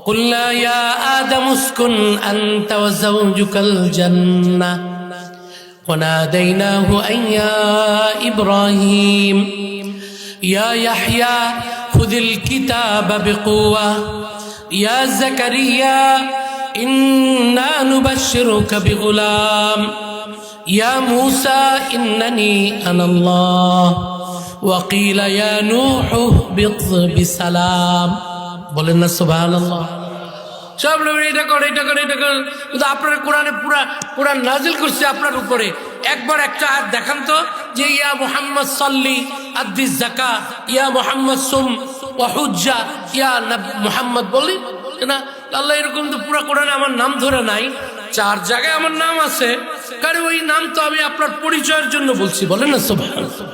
وقلنا يا آدم اسكن أنت وزوجك الجنة وناديناه أن يا إبراهيم يا يحيى خذ الكتاب بقوة يا زكريا إنا نبشرك بغلام يا موسى إنني أنا الله وقيل يا نوح اهبط بسلام বলেন না সুবহানাল্লাহ। সব নবী এটা করে এটা করে এটা করে, কিন্তু আপনার কোরআনে পুরা নাজিল করছে আপনার উপরে। একবার একটা আয়াত দেখান তো যে ইয়া মুহাম্মদ সাল্লি আদ্দিস যাকা, ইয়া মুহাম্মদ সুম ওয়া হুজ্জা, ইয়া মুহাম্মদ বলি না। আল্লাহ এরকম তো পুরা কোরআনে আমার নাম ধরে নাই, 4 জায়গায় আমার নাম আছে, কারণ ওই নাম তো আমি আপনার পরিচয়ের জন্য বলছি। বলেন না সুবহানাল্লাহ।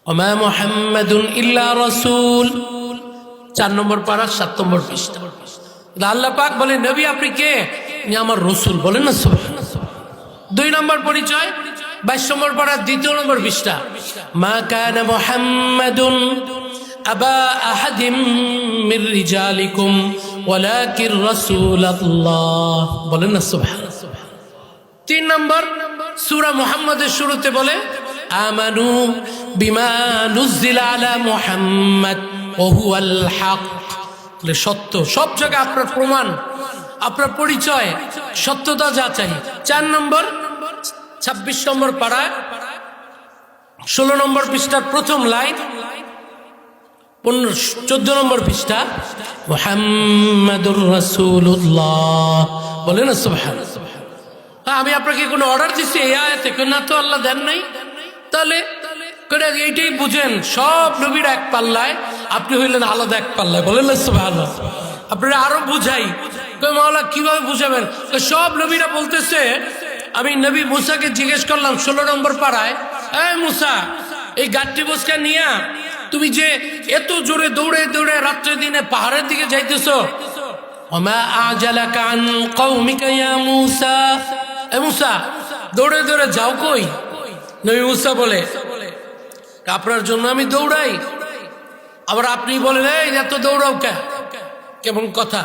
ওমা মুহাম্মাদুন ইল্লা রাসূল, 4 নম্বর পারা 7 নম্বর পৃষ্ঠা। আল্লাহ পাক বলে নবী আপনি কে? আমার রসুল। বলেন না সুবহানাল্লাহ। 2 নম্বর পরিচয় 22 নম্বর পারা 2 নম্বর পৃষ্ঠা। মা কানা মুহাম্মাদুন আবা আহাদিম মির রিজালিকুম ওয়ালাকির রাসূলুল্লাহ। বলেন না সুবহানাল্লাহ। 3 নম্বর সূরা মুহাম্মাদের শুরুতে বলে আমানু বিমা নুজিলা আলা মুহাম্মাদ ওয়া হুয়াল হক, সত্য। সব জায়গায় আপনার প্রমাণ, আপনার পরিচয়, সত্যতা যাচাই। 4 নম্বর 26 নম্বর পাড়ায় 16 নম্বর পৃষ্ঠার প্রথম লাইন, 14 নম্বর পৃষ্ঠা মুহাম্মাদুর রাসূলুল্লাহ। বলেন না সুবহানাল্লাহ। আমি আপনাকে কোনো অর্ডার দিচ্ছি এই আয়াতে? না তো, আল্লাহ দেন নাই। তাহলে এইটাই বুঝেন সব নবীরা এক পাল্লায়, আপনি হইলেন আলাদা এক পাল্লায়। বলেন না সুবহানাল্লাহ। আপনারা আরো বুঝাই, মাওলা কিভাবে বুঝাবেন? সব নবীরা বলতেছে, আমি নবী মুসাকে জিজ্ঞেস করলাম 16 নম্বর পাড়ায়, এই মুসা এই গাঠটি বসকা নিয়া তুমি যে এত জোরে দৌড়ে দৌড়ে রাত্রে দিনে পাহাড়ের দিকে যাইতেছো, ওমা আজালাকা আন কওমিকা ইয়া মুসা, এ মুসা দৌড়ে দৌড়ে যাও কই? নবী মুসা বলে আপনার জন্য আমি দৌড়াই। আবার আপনি বলেন এই এত দৌড়াও কেমন কথা?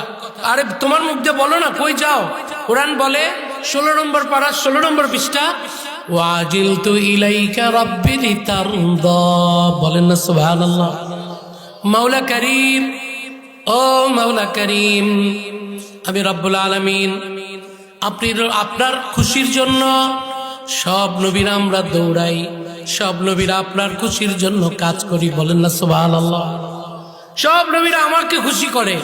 আরে তোমার মুখ দিয়ে বলো না কই যাও। কোরআন বলে 16 নম্বর পারা 16 নম্বর পৃষ্ঠা ওয়াজিলতু ইলাইকা রাব্বি লিতারদা। বলেন না সুবহানাল্লাহ। মাওলা করিম, ও মাওলা করিম, আমি রব্বুল আলামিন আপনার খুশির জন্য সব নবীরা আমরা দৌড়াই, সব নবীরা আপনার খুশির জন্য কাজ করি। বলেন না সুবহানাল্লাহ। সব নবীরা আমাকে খুশি করে।